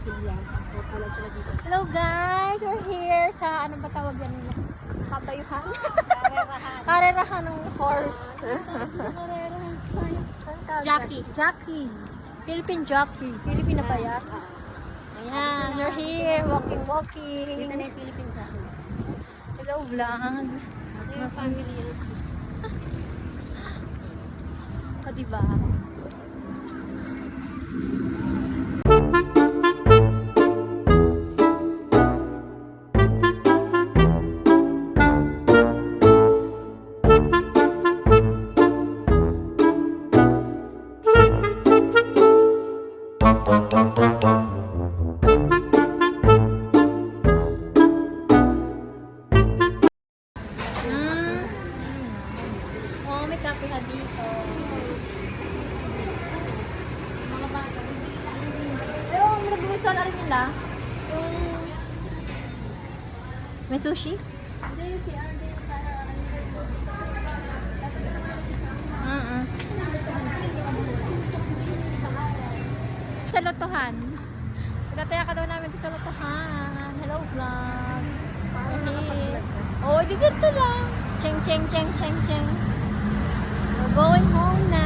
Sila. O pala sila dito. Hello guys, we're here sa ano ba tawag yan nila? Kabayuhan? Karerahan ng horse. Jockey. Philippine jockey. Philippine na ba yan? Ayan, we're here, walking. Dito na yung Philippines sa akin. Hello vlog. Ito yung family yun. O diba? Oh, may kape ha dito. Mga bata. Pero nag-uusal na rin nila. Yung... May sushi? Hindi, si Arde para Sa lotohan. Pinataya ka daw namin sa lotohan. Hello vlog. Okay. Oh, di dito lang. Cheng. We're going home now.